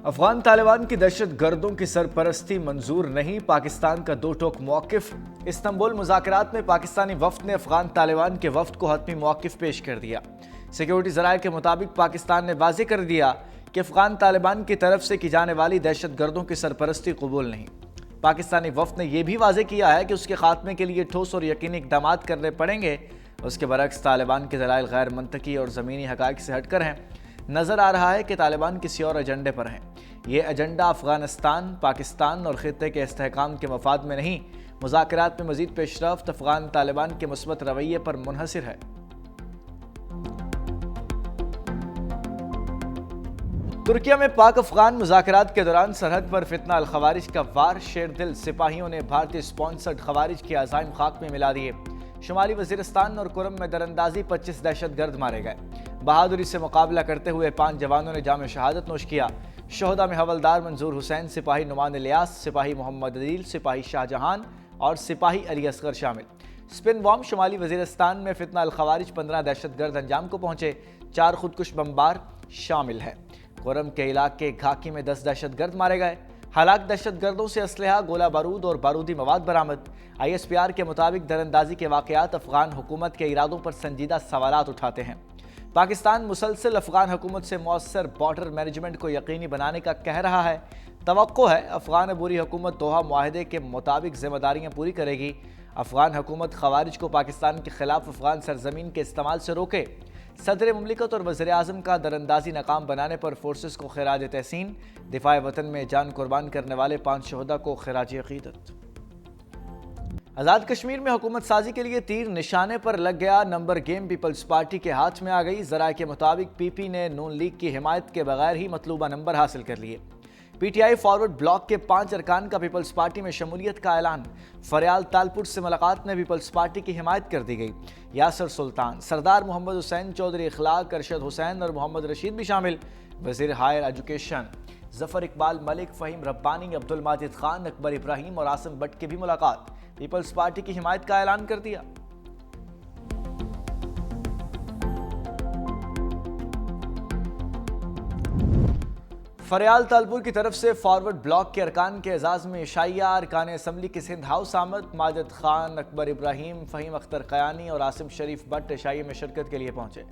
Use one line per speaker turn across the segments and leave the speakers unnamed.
अफगान तालिबान की दहशत गर्दों की सरपरस्ती मंजूर नहीं, पाकिस्तान का दो टोक मौकिफ। इस्तांबुल मुज़ाकरात में पाकिस्तानी वफ्द ने अफगान तालिबान के वफ्द को हतमी मौकिफ पेश कर दिया। सिक्योरिटी ज़राए के मुताबिक पाकिस्तान ने वाज़ेह कर दिया कि अफगान तालिबान की तरफ से की जाने वाली दहशत गर्दों की सरपरस्ती कबूल नहीं। पाकिस्तानी वफ्द ने यह भी वाज़ेह किया है कि उसके खात्मे के लिए ठोस और यकीनी इक़दाम करने पड़ेंगे। उसके बरक्स तालिबान के दलाइल गैर मंतकी और ज़मीनी हक़ाइक़ से हटकर हैं। नज़र आ रहा है कि तालिबान किसी और एजेंडे पर हैं। ये एजेंडा अफगानिस्तान, पाकिस्तान और खित्ते के इस्तेहकाम के मफाद में नहीं, मुज़ाकरात में मज़ीद पेशरफ्त अफगान तालिबान के मुस्बत रवैये पर मुनहसिर है। तुर्किया में पाक अफगान मुज़ाकरात के दौरान सरहद पर फितना अल खवारिज का वार, शेरदिल सिपाहियों ने भारतीय स्पॉन्सर्ड खवारिज के अज़ाइम खाक में मिला दिए। शुमाली वज़ीरिस्तान और कुरम में दरअंदाजी 25 दहशतगर्द मारे गए। बहादुरी से मुकाबला करते हुए 5 जवानों ने जाम शहादत नोश किया। शोहदा में हवलदार मंजूर हुसैन, सिपाही नुमान इलियास, सिपाही मोहम्मद अदील, सिपाही शाहजहान और सिपाही अली असगर शामिल। स्पिन बॉम्ब शुमाली वज़ीरिस्तान में फितना अल खवारिज 15 दहशतगर्द अंजाम को पहुंचे। 4 खुदकुश बमबार शामिल है। कुरम के इलाके घाकी में 10 दहशतगर्द मारे गए। हलाक दहशतगर्दों से असलहा, गोला बारूद और बारूदी मवाद बरामद। ISPR के मुताबिक दरअंदाजी के वाक़यात अफगान हुकूमत के इरादों पर संजीदा सवालात उठाते हैं। पाकिस्तान मुसलसल अफगान हुकूमत से मौसर बॉर्डर मैनेजमेंट को यकीनी बनाने का कह रहा है। तवक्को है अफगान अबूरी हुकूमत दोहा मुआहदे के मुताबिक जिम्मेदारियां पूरी करेगी। अफगान हुकूमत खवारिज को पाकिस्तान के खिलाफ अफगान सरजमीन के इस्तेमाल से रोके। सदर मुमलिकत और वज़ीर आज़म का दरअंदाजी नाकाम बनाने पर फोर्सेस को खिराज तहसीन। दिफाए वतन में जान कुर्बान करने वाले 5 शहदा को खिराज अक़ीदत। आज़ाद कश्मीर में हुकूमत साजी के लिए तीर निशाने पर लग गया। नंबर गेम पीपल्स पार्टी के हाथ में आ गई। ज़राए के मुताबिक PP ने नून लीग की हिमायत के बगैर ही मतलूबा नंबर हासिल कर लिए। PTI फॉरवर्ड ब्लॉक के 5 अरकान का पीपल्स पार्टी में शमूलियत का ऐलान। फरियाल तालपुर से मुलाकात में पीपल्स पार्टी की हिमायत कर दी गई। यासर सुल्तान, सरदार मोहम्मद हुसैन, चौधरी इखलाक, अरशद हुसैन और मोहम्मद रशीद भी शामिल। वज़ीर हायर एजुकेशन जफर इकबाल मलिक, फ़हीम रब्बानी, अब्दुल माजिद खान, अकबर इब्राहिम और आसिम भट्ट की भी मुलाकात। पीपल्स पार्टी की हिमायत का ऐलान कर दिया। फरियाल तालपुर की तरफ से फॉरवर्ड ब्लॉक के अरकान के एजाज में इशाइया, अरकान असम्बली के सिंध हाउस आमद। माजिद खान, अकबर इब्राहिम, फ़हीम अख्तर क़यानी और आसिम शरीफ भट्ट इशाइया में शिरकत के लिए पहुंचे।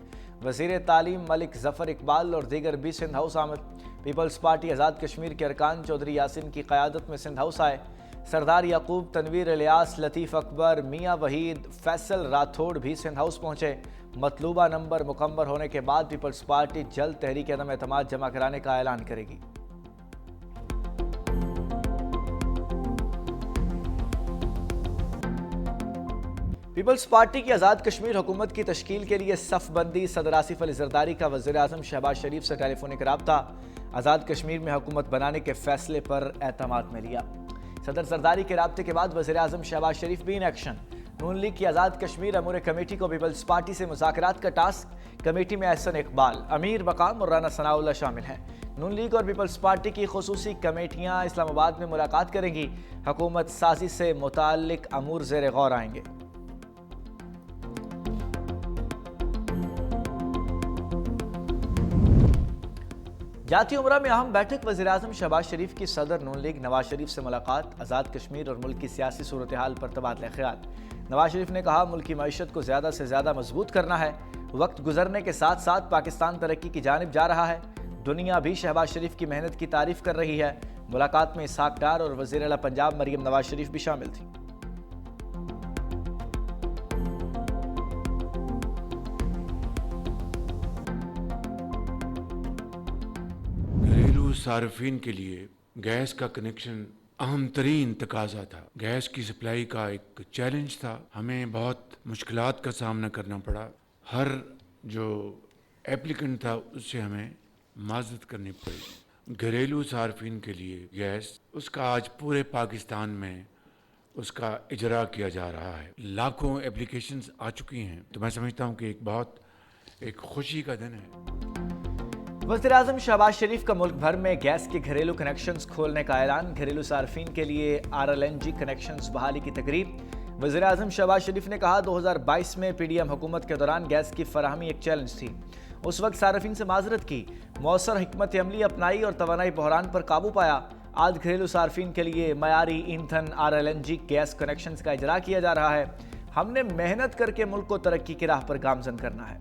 वज़ीर तालीम मलिक जफर इकबाल और दीगर भी सिंध हाउस आमद। पीपल्स पार्टी आज़ाद कश्मीर के अरकान चौधरी यासिन की क़यादत में सिंध हाउस आए। सरदार याकूब, तनवीर इलियास, लतीफ़ अकबर, मियाँ वहीद, फैसल राठौड़ भी सिंध हाउस पहुंचे। मतलूबा नंबर मुकम्मल होने के बाद पीपल्स पार्टी जल्द तहरीक अदम एतमाद जमा कराने का ऐलान करेगी। पीपल्स पार्टी की आज़ाद कश्मीर हुकूमत की तश्कील के लिए सफ़बंदी। सदर आसिफ अली ज़रदारी का वज़ीर आज़म शहबाज शरीफ से टेलीफोनिक रब्ता। आज़ाद कश्मीर में हुकूमत बनाने के फैसले पर एतमाद में लिया। सदर ज़रदारी के रब्ते के बाद वज़ीर आज़म शहबाज शरीफ भी इन एक्शन। नून लीग की आज़ाद कश्मीर अमूर कमेटी को पीपल्स पार्टी से मुज़ाकरात का टास्क। कमेटी में एहसन इकबाल, अमीर मकाम और राना सनाउल्लाह शामिल हैं। नून लीग और पीपल्स पार्टी की खुसूसी कमेटियाँ इस्लामाबाद में मुलाकात करेंगी। हुकूमत साजी से मुताल्लिक अमूर ज़ेर गौर आएंगे। जाती उमरा में अहम बैठक। वज़ीर आज़म शहबाज शरीफ की सदर नून लीग नवाज शरीफ से मुलाकात। आज़ाद कश्मीर और मुल्क की सियासी सूरत हाल पर तबादला ख्याल। नवाज शरीफ ने कहा, मुल्क की मईशत को ज़्यादा से ज़्यादा मजबूत करना है। वक्त गुजरने के साथ साथ पाकिस्तान तरक्की की जानिब जा रहा है। दुनिया भी शहबाज शरीफ की मेहनत की तारीफ कर रही है। मुलाकात में इसहाक डार और वज़ीर आला पंजाब मरियम नवाज शरीफ भी शामिल थी।
सार्फिन के लिए गैस का कनेक्शन अहम तरीन तकाजा था। गैस की सप्लाई का एक चैलेंज था। हमें बहुत मुश्किलात का सामना करना पड़ा। हर जो एप्लीकेंट था उससे हमें माजरत करनी पड़ी। घरेलू सार्फिन के लिए गैस, उसका आज पूरे पाकिस्तान में उसका इजरा किया जा रहा है। लाखों एप्लीकेशंस आ चुकी हैं। तो मैं समझता हूँ कि एक खुशी का दिन है।
वज़ीर आज़म शहबाज शरीफ का मुल्क भर में गैस के घरेलू कनेक्शंस खोलने का ऐलान। घरेलू सार्फिन के लिए RLNG कनेक्शंस बहाली की तकरीब। वज़ीर आज़म शहबाज शरीफ ने कहा, 2022 में PDM हुकूमत के दौरान गैस की फराहमी एक चैलेंज थी। उस वक्त सार्फिन से माजरत की, मौसर हिकमत अमली अपनाई और तवानाई बहरान पर काबू पाया। आज घरेलू सार्फिन के लिए मयारी ईंधन RLNG गैस कनेक्शन का इजरा किया जा रहा है। हमने मेहनत करके मुल्क को तरक्की की राह पर गामजन करना है।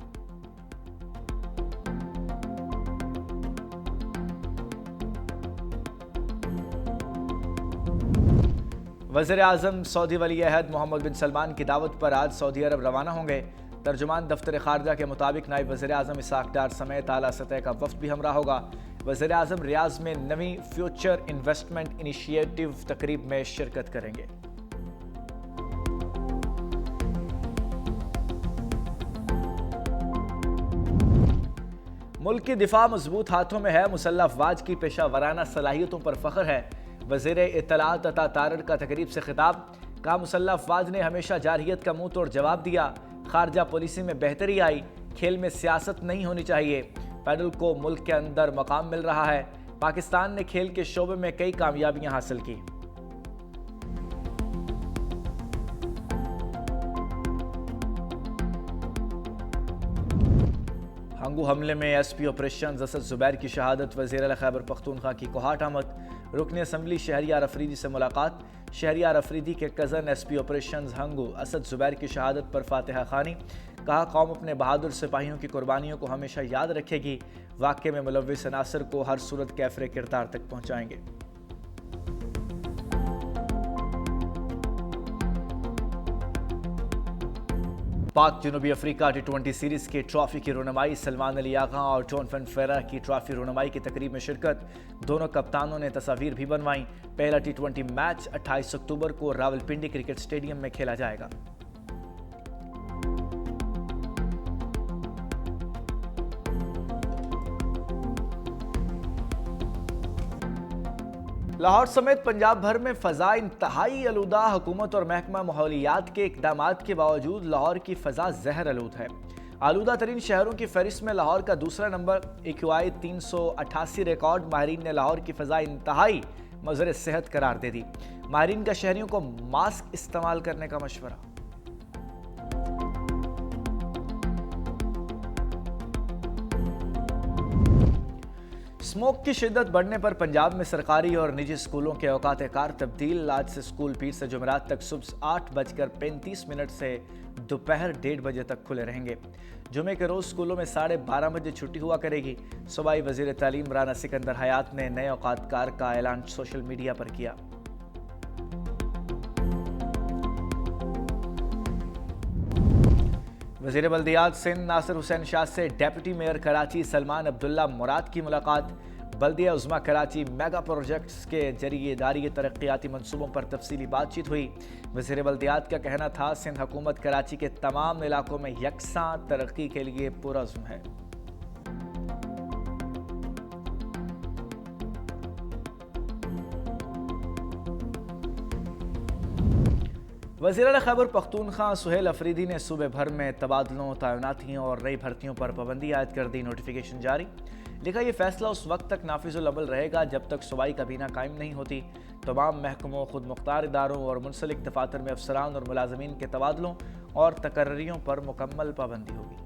वज़ीर आज़म सऊदी वली अहद मोहम्मद बिन सलमान की दावत पर आज सऊदी अरब रवाना होंगे। तर्जुमान दफ्तर खारजा के मुताबिक नायब वज़ीर आज़म इसाक डार समेत आला सतह का वफ्द भी हमरा होगा। वज़ीर आज़म रियाज में नवी फ्यूचर इन्वेस्टमेंट इनिशिएटिव तकरीब में शिरकत करेंगे। मुल्क की दिफा मजबूत हाथों में है, मुसल्लह अफवाज की पेशा वराना सलाहियतों पर फख्र है। वज़ीर इत्तलात अता तारड़ का तकरीब से खिताब, कहा मुसल्लह अफवाज ने हमेशा जारहियत का मुंह तोड़ जवाब दिया। खारजा पॉलिसी में बेहतरी आई, खेल में सियासत नहीं होनी चाहिए। पैडल को मुल्क के अंदर मकाम मिल रहा है। पाकिस्तान ने खेल के शोबे में कई कामयाबियां हासिल की। हंगू हमले में SP ऑपरेशन असद जुबैर की शहादत, वज़ीर खैबर पख्तूनख्वा की कोहाट आमद। रुकन असम्बली शहरियार अफरीदी से मुलाकात, शहरियार अफरीदी के cousin SP operation Hangu Asad Zubair की शहादत पर फातिहा खानी। कहा कौम अपने बहादुर सिपाहियों की कुर्बानियों को हमेशा याद रखेगी। वाक़े में मुलव्विस अनासर को हर सूरत कैफरे किरदार तक पहुँचाएंगे। पाक जनूबी अफ्रीका T20 सीरीज के ट्रॉफी की रुनमाई, सलमान अली आगा और जॉन फनफेरा की ट्रॉफी रुनमाई की तकरीब में शिरकत। दोनों कप्तानों ने तस्वीर भी बनवाई। पहला T20 मैच 28 अक्टूबर को रावलपिंडी क्रिकेट स्टेडियम में खेला जाएगा। लाहौर समेत पंजाब भर में फ़ज़ा इंतहाई आलूदा। हुकूमत और महकमा माहौलियात के इक़दामात के बावजूद लाहौर की फ़ज़ा ज़हर आलूद है। आलूदा तरीन शहरों की फहरिस्त में लाहौर का दूसरा नंबर। AQI 388 record. माहिरीन ने लाहौर की फ़ज़ा इंतहाई मज़र सेहत करार दे दी। माहिरीन का शहरियों को मास्क इस्तेमाल करने का मशवरा। स्मोक की शिद्दत बढ़ने पर पंजाब में सरकारी और निजी स्कूलों के औकात कार तब्दील। आज से स्कूल पीर से जुमेरात तक सुबह 8:35 से दोपहर 1:30 बजे तक खुले रहेंगे। जुमे के रोज़ स्कूलों में 12:30 बजे छुट्टी हुआ करेगी। सूबाई वज़ीर तालीम राना सिकंदर हयात ने नए औकात कार का ऐलान सोशल मीडिया पर किया। वज़ीर बल्दियात सिंध नासिर हुसैन शाह से डेप्यूटी मेयर कराची सलमान अब्दुल्ला मुराद की मुलाकात। बल्दिया उज़्मा कराची मेगा प्रोजेक्ट्स के जरिए जारी तरक्याती मंसूबों पर तफसीली बातचीत हुई। वज़ीर बल्दियात का कहना था सिंध हुकूमत कराची के तमाम इलाकों में यकसां तरक्की के लिए पुरअज़्म है। वज़ीर खैबर पख्तूनख्वा सुहेल अफरीदी ने सूबे भर में तबादलों, तैनातियों और नई भर्तियों पर पाबंदी आयद कर दी। नोटिफिकेशन जारी। लिखा यह फैसला उस वक्त तक नाफिजुल अमल रहेगा जब तक सूबाई काबीना कायम नहीं होती। तमाम महकमों, खुद मुख्तार इदारों और मुंसलिक दफातर में अफसरान और मुलाजमीन के तबादलों और तकर्रियों पर मुकम्मल पाबंदी होगी।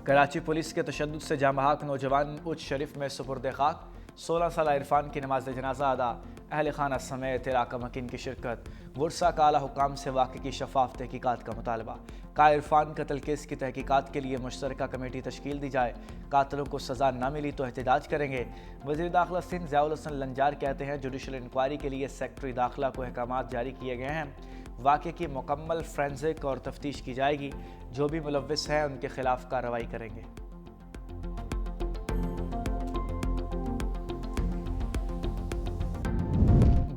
कराची पुलिस के तशद्दुद से जामबहक नौजवान उच्च शरीफ में सुपुर्द खाक। 16 साल इरफान की नमाज जनाजा अदा। अहल खाना समेत इलाका मकीन की शिरकत। वर्सा का आला हुकाम से वाक़े की शफाफ तहकीकात का मुतालबा। का इरफान कत्ल केस की तहकीकात के लिए मुश्तरका कमेटी तश्कील दी जाए। कातलों को सज़ा न मिली तो एहतजाज करेंगे। वज़ीर दाखिला सिंध ज़ियाउल हसन लंजार कहते हैं जुडिशल इंक्वायरी के लिए सेक्रेटरी दाखिला को अहकामात जारी किए गए हैं। वाक़े की मुकम्मल फ्रेंसिक और तफ्तीश की जाएगी। जो भी मुलव्विस है उनके खिलाफ कार्रवाई करेंगे।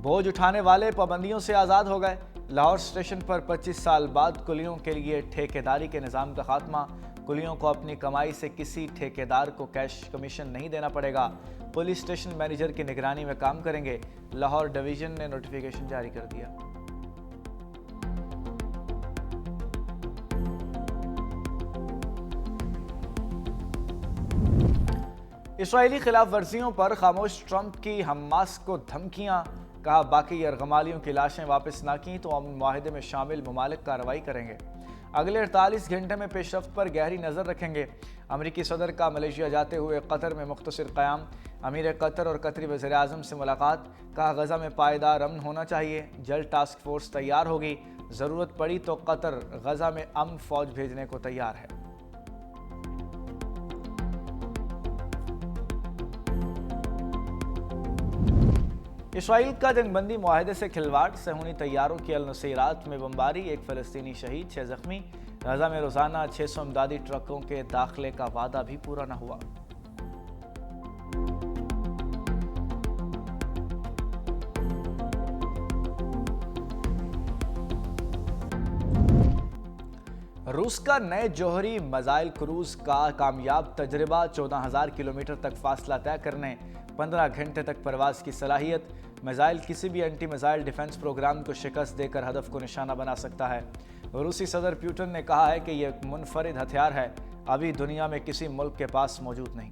बोझ उठाने वाले पाबंदियों से आज़ाद हो गए। लाहौर स्टेशन पर 25 साल बाद कुलियों के लिए ठेकेदारी के निज़ाम का खात्मा। कुलियों को अपनी कमाई से किसी ठेकेदार को कैश कमीशन नहीं देना पड़ेगा। पुलिस स्टेशन मैनेजर की निगरानी में काम करेंगे। लाहौर डिवीज़न ने नोटिफिकेशन जारी कर दिया। इसराइली खिलाफ वर्जियों पर खामोश ट्रंप की हमास को धमकियां। कहा बाकी यरगमालियों की लाशें वापस ना की तो अमन मुआहदे में शामिल ममालिक कार्रवाई करेंगे। अगले 48 घंटे में पेशरफ्त पर गहरी नज़र रखेंगे। अमरीकी सदर का मलेशिया जाते हुए कतर में मुख्तसर क़याम, अमीर कतर और कतरी वज़ीर आज़म से मुलाकात। कहा गज़ा में पायदार अमन होना चाहिए, जल्द टास्क फोर्स तैयार होगी, ज़रूरत पड़ी तो कतर गज़ा में अमन फ़ौज भेजने को तैयार है। इसराइल का जंगबंदी मुआहदे से खिलवाड़, सहूनी तैयारों की अल-नुसैरात में बमबारी, एक फ़लस्तीनी शहीद, 6 ज़ख्मी। गज़ा में रोज़ाना 600 इमदादी ट्रकों के दाखिले का वादा भी पूरा न हुआ। रूस का नए जौहरी मिसाइल क्रूज का कामयाब तजर्बा, 14,000 किलोमीटर तक फासला तय करने, 15 घंटे तक परवाज की सलाहियत। मिसाइल किसी भी एंटी मिसाइल डिफेंस प्रोग्राम को शिकस्त देकर हदफ को निशाना बना सकता है। रूसी सदर पुतिन ने कहा है कि यह एक मुनफरिद हथियार है, अभी दुनिया में किसी मुल्क के पास मौजूद नहीं।